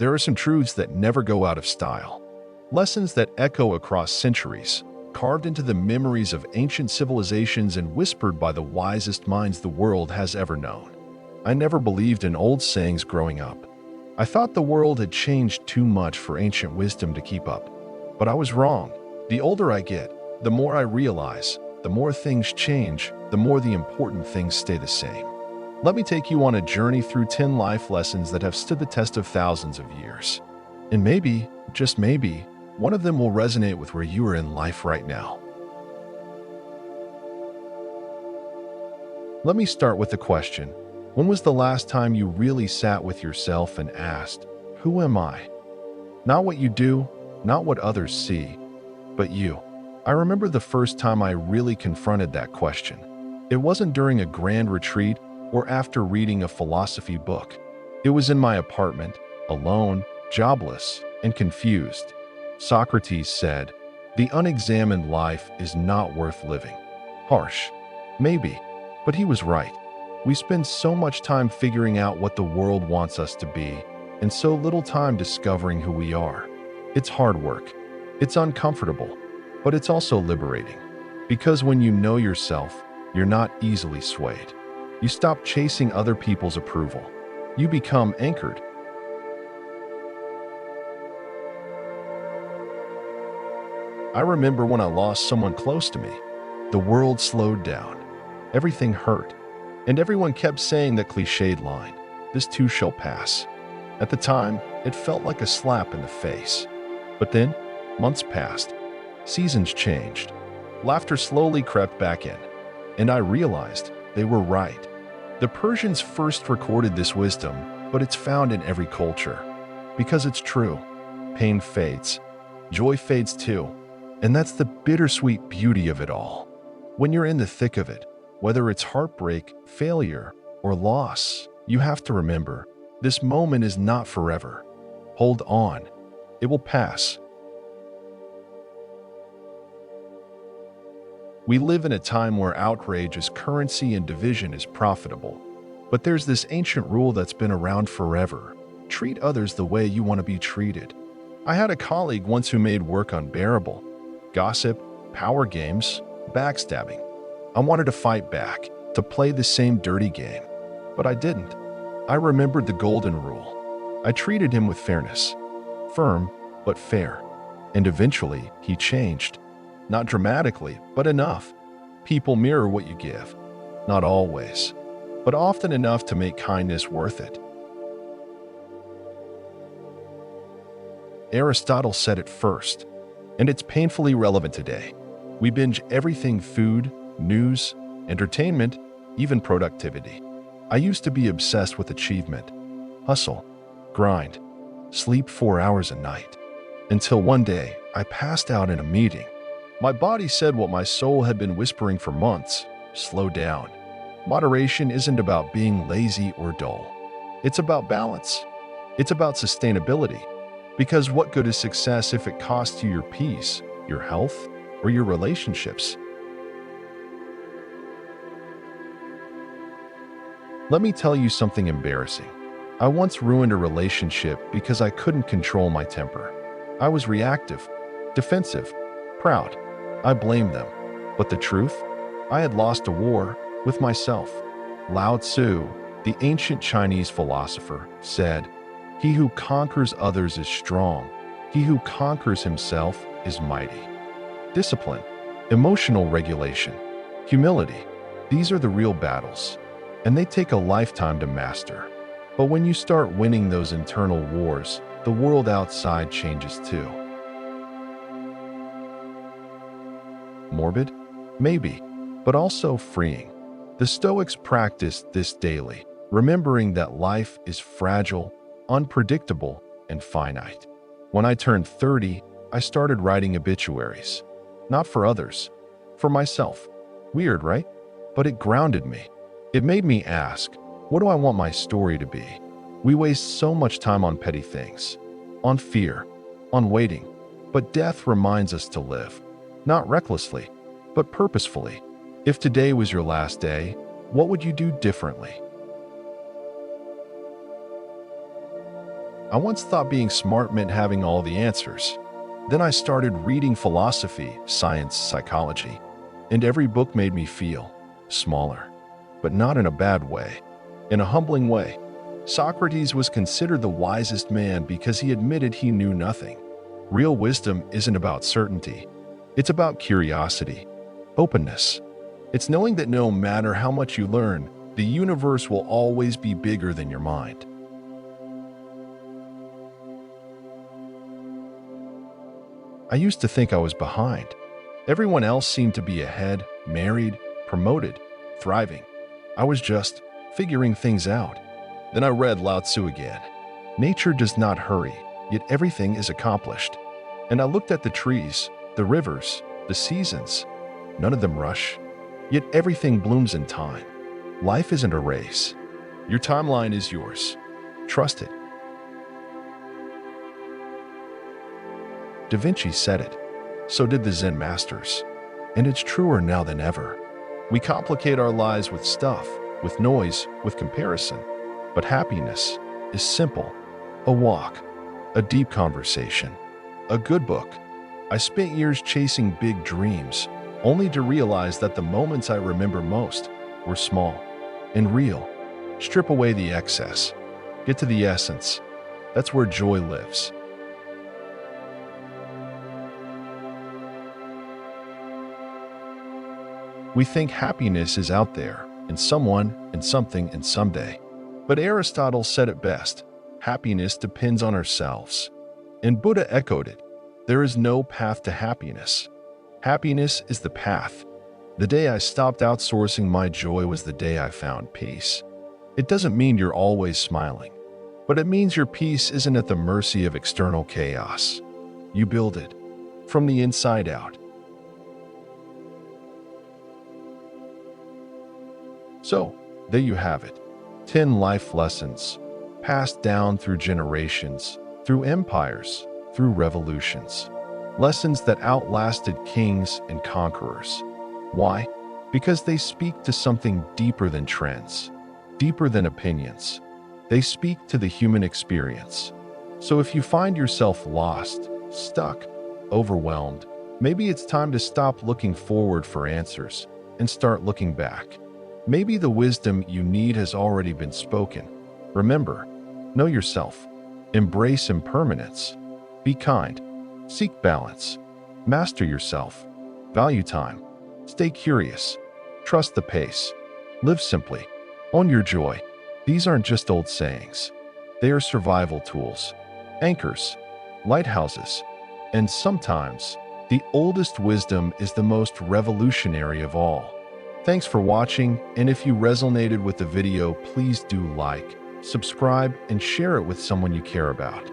There are some truths that never go out of style. Lessons that echo across centuries, carved into the memories of ancient civilizations and whispered by the wisest minds the world has ever known. I never believed in old sayings growing up. I thought the world had changed too much for ancient wisdom to keep up. But I was wrong. The older I get, the more I realize, the more things change, the more the important things stay the same. Let me take you on a journey through 10 life lessons that have stood the test of thousands of years. And maybe, just maybe, one of them will resonate with where you are in life right now. Let me start with the question, when was the last time you really sat with yourself and asked, who am I? Not what you do, not what others see, but you. I remember the first time I really confronted that question. It wasn't during a grand retreat or after reading a philosophy book. It was in my apartment, alone, jobless, and confused. Socrates said, "The unexamined life is not worth living." Harsh, maybe, but he was right. We spend so much time figuring out what the world wants us to be, and so little time discovering who we are. It's hard work. It's uncomfortable, but it's also liberating. Because when you know yourself, you're not easily swayed. You stop chasing other people's approval. You become anchored. I remember when I lost someone close to me. The world slowed down. Everything hurt. And everyone kept saying that cliched line, "This too shall pass." At the time, it felt like a slap in the face. But then, months passed. Seasons changed. Laughter slowly crept back in. And I realized they were right. The Persians first recorded this wisdom, but it's found in every culture. Because it's true. Pain fades. Joy fades too. And that's the bittersweet beauty of it all. When you're in the thick of it, whether it's heartbreak, failure, or loss, you have to remember, this moment is not forever. Hold on. It will pass. We live in a time where outrage is currency and division is profitable. But there's this ancient rule that's been around forever. Treat others the way you want to be treated. I had a colleague once who made work unbearable. Gossip, power games, backstabbing. I wanted to fight back, to play the same dirty game. But I didn't. I remembered the golden rule. I treated him with fairness. Firm, but fair. And eventually, he changed. Not dramatically, but enough. People mirror what you give. Not always, but often enough to make kindness worth it. Aristotle said it first, and it's painfully relevant today. We binge everything: food, news, entertainment, even productivity. I used to be obsessed with achievement. Hustle, grind, sleep 4 hours a night. Until one day, I passed out in a meeting. My body said what my soul had been whispering for months: slow down. Moderation isn't about being lazy or dull. It's about balance. It's about sustainability. Because what good is success if it costs you your peace, your health, or your relationships? Let me tell you something embarrassing. I once ruined a relationship because I couldn't control my temper. I was reactive, defensive, proud. I blamed them. But the truth? I had lost a war with myself. Lao Tzu, the ancient Chinese philosopher, said, "He who conquers others is strong. He who conquers himself is mighty." Discipline, emotional regulation, humility, these are the real battles, and they take a lifetime to master. But when you start winning those internal wars, the world outside changes too. Morbid? Maybe, but also freeing. The Stoics practiced this daily, remembering that life is fragile, unpredictable, and finite. When I turned 30, I started writing obituaries. Not for others, for myself. Weird, right? But it grounded me. It made me ask, what do I want my story to be? We waste so much time on petty things, on fear, on waiting. But death reminds us to live, not recklessly, but purposefully. If today was your last day, what would you do differently? I once thought being smart meant having all the answers. Then I started reading philosophy, science, psychology, and every book made me feel smaller, but not in a bad way, in a humbling way. Socrates was considered the wisest man because he admitted he knew nothing. Real wisdom isn't about certainty. It's about curiosity, openness. It's knowing that no matter how much you learn, the universe will always be bigger than your mind. I used to think I was behind. Everyone else seemed to be ahead, married, promoted, thriving. I was just figuring things out. Then I read Lao Tzu again. Nature does not hurry, yet everything is accomplished. And I looked at the trees, the rivers, the seasons. None of them rush, yet everything blooms in time. Life isn't a race. Your timeline is yours. Trust it. Da Vinci said it. So did the Zen masters. And it's truer now than ever. We complicate our lives with stuff, with noise, with comparison. But happiness is simple. A walk, a deep conversation, a good book. I spent years chasing big dreams, only to realize that the moments I remember most were small and real. Strip away the excess. Get to the essence. That's where joy lives. We think happiness is out there, in someone, in something, and someday. But Aristotle said it best, happiness depends on ourselves. And Buddha echoed it, there is no path to happiness. Happiness is the path. The day I stopped outsourcing my joy was the day I found peace. It doesn't mean you're always smiling, but it means your peace isn't at the mercy of external chaos. You build it from the inside out. So, there you have it. 10 life lessons, passed down through generations, through empires, through revolutions. Lessons that outlasted kings and conquerors. Why? Because they speak to something deeper than trends, deeper than opinions. They speak to the human experience. So if you find yourself lost, stuck, overwhelmed, maybe it's time to stop looking forward for answers and start looking back. Maybe the wisdom you need has already been spoken. Remember, know yourself, embrace impermanence, be kind, seek balance, master yourself, value time, stay curious, trust the pace, live simply, own your joy. These aren't just old sayings. They are survival tools, anchors, lighthouses, and sometimes the oldest wisdom is the most revolutionary of all. Thanks for watching, and if you resonated with the video, please do like, subscribe, and share it with someone you care about.